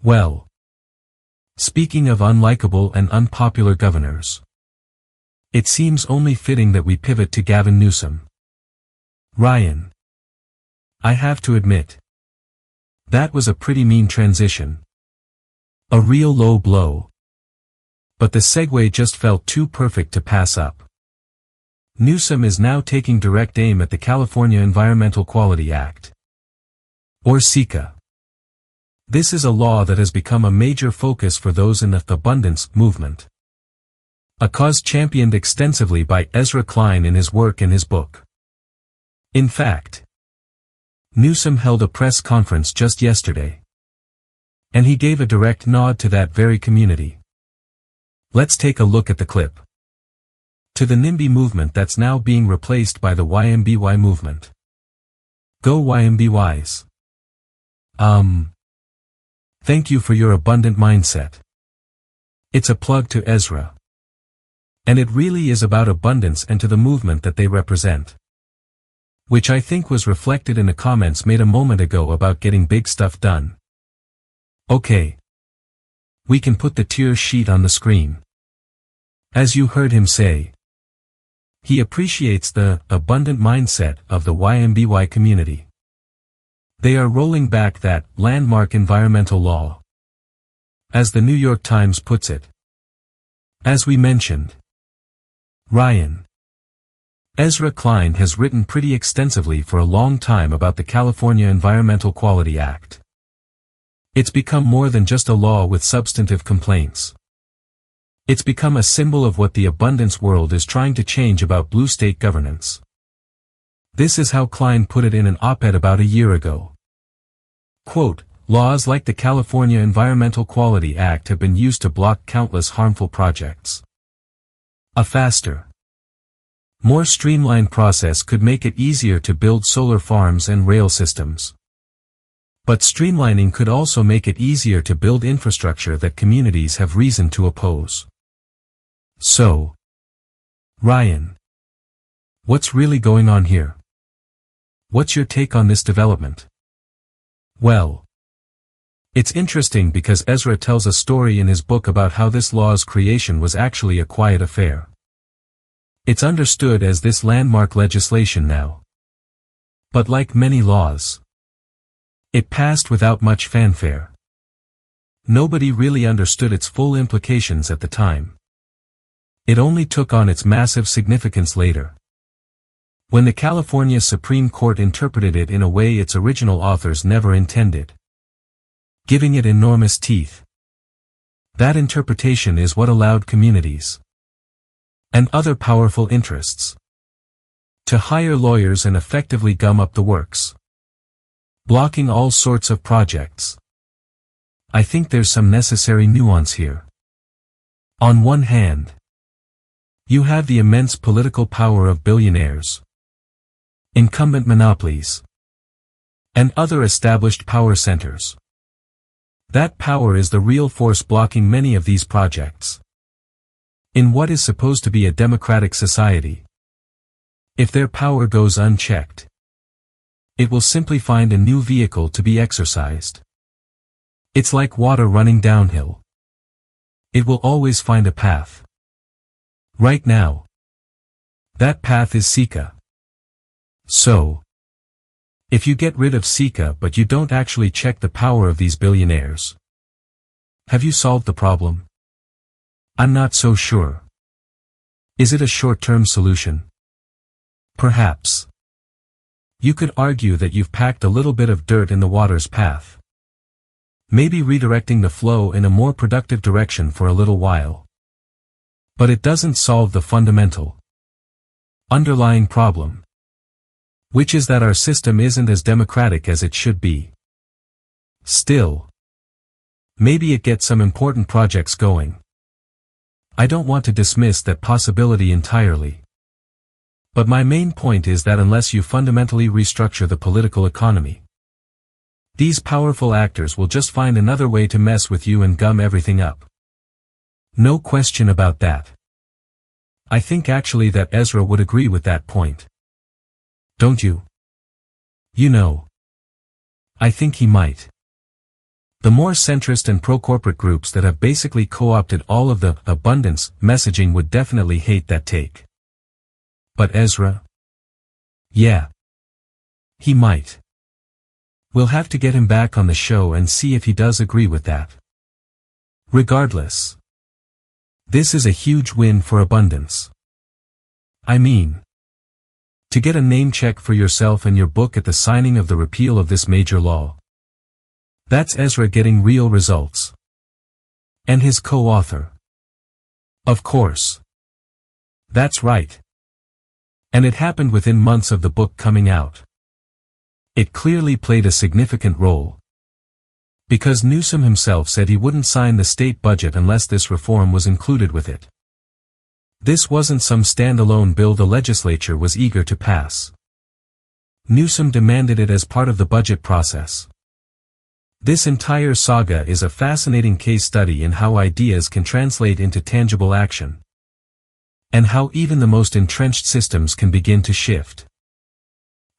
Well, speaking of unlikable and unpopular governors, it seems only fitting that we pivot to Gavin Newsom. Ryan. I have to admit, that was a pretty mean transition. A real low blow. But the segue just felt too perfect to pass up. Newsom is now taking direct aim at the California Environmental Quality Act, or CEQA. This is a law that has become a major focus for those in the abundance movement. A cause championed extensively by Ezra Klein in his work in his book. In fact, Newsom held a press conference just yesterday, and he gave a direct nod to that very community. Let's take a look at the clip. To the NIMBY movement that's now being replaced by the YIMBY movement. Go YIMBY'S. Thank you for your abundant mindset. It's a plug to Ezra. And it really is about abundance and to the movement that they represent. Which I think was reflected in the comments made a moment ago about getting big stuff done. Okay. We can put the tear sheet on the screen. As you heard him say, he appreciates the abundant mindset of the YIMBY community. They are rolling back that landmark environmental law. As the New York Times puts it. As we mentioned, Ryan. Ezra Klein has written pretty extensively for a long time about the California Environmental Quality Act. It's become more than just a law with substantive complaints. It's become a symbol of what the abundance world is trying to change about blue state governance. This is how Klein put it in an op-ed about a year ago. Quote, laws like the California Environmental Quality Act have been used to block countless harmful projects. A faster, more streamlined process could make it easier to build solar farms and rail systems. But streamlining could also make it easier to build infrastructure that communities have reason to oppose. So, Ryan, what's really going on here? What's your take on this development? Well, it's interesting because Ezra tells a story in his book about how this law's creation was actually a quiet affair. It's understood as this landmark legislation now. But like many laws, it passed without much fanfare. Nobody really understood its full implications at the time. It only took on its massive significance later, when the California Supreme Court interpreted it in a way its original authors never intended, giving it enormous teeth. That interpretation is what allowed communities and other powerful interests to hire lawyers and effectively gum up the works, blocking all sorts of projects. I think there's some necessary nuance here. On one hand, you have the immense political power of billionaires, incumbent monopolies, and other established power centers. That power is the real force blocking many of these projects. In what is supposed to be a democratic society, if their power goes unchecked, it will simply find a new vehicle to be exercised. It's like water running downhill. It will always find a path. Right now, that path is CEQA. So, if you get rid of CEQA but you don't actually check the power of these billionaires, have you solved the problem? I'm not so sure. Is it a short-term solution? Perhaps. You could argue that you've packed a little bit of dirt in the water's path, maybe redirecting the flow in a more productive direction for a little while. But it doesn't solve the fundamental, underlying problem, which is that our system isn't as democratic as it should be. Still, maybe it gets some important projects going. I don't want to dismiss that possibility entirely. But my main point is that unless you fundamentally restructure the political economy, these powerful actors will just find another way to mess with you and gum everything up. No question about that. I think actually that Ezra would agree with that point. Don't you? You know, I think he might. The more centrist and pro-corporate groups that have basically co-opted all of the abundance messaging would definitely hate that take. But Ezra? Yeah. He might. We'll have to get him back on the show and see if he does agree with that. Regardless, this is a huge win for abundance. I mean, to get a name check for yourself and your book at the signing of the repeal of this major law. That's Ezra getting real results. And his co-author. Of course. That's right. And it happened within months of the book coming out. It clearly played a significant role. Because Newsom himself said he wouldn't sign the state budget unless this reform was included with it. This wasn't some standalone bill the legislature was eager to pass. Newsom demanded it as part of the budget process. This entire saga is a fascinating case study in how ideas can translate into tangible action. And how even the most entrenched systems can begin to shift.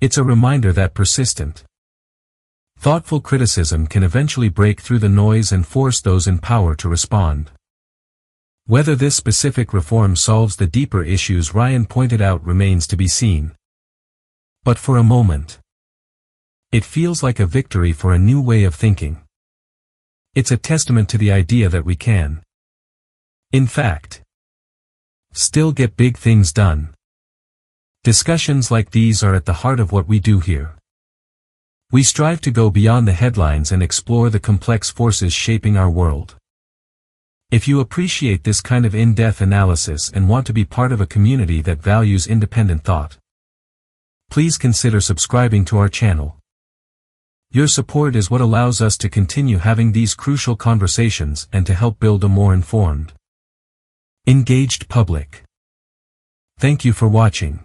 It's a reminder that persistent, thoughtful criticism can eventually break through the noise and force those in power to respond. Whether this specific reform solves the deeper issues Ryan pointed out remains to be seen. But for a moment, it feels like a victory for a new way of thinking. It's a testament to the idea that we can, in fact, still get big things done. Discussions like these are at the heart of what we do here. We strive to go beyond the headlines and explore the complex forces shaping our world. If you appreciate this kind of in-depth analysis and want to be part of a community that values independent thought, please consider subscribing to our channel. Your support is what allows us to continue having these crucial conversations and to help build a more informed, engaged public. Thank you for watching.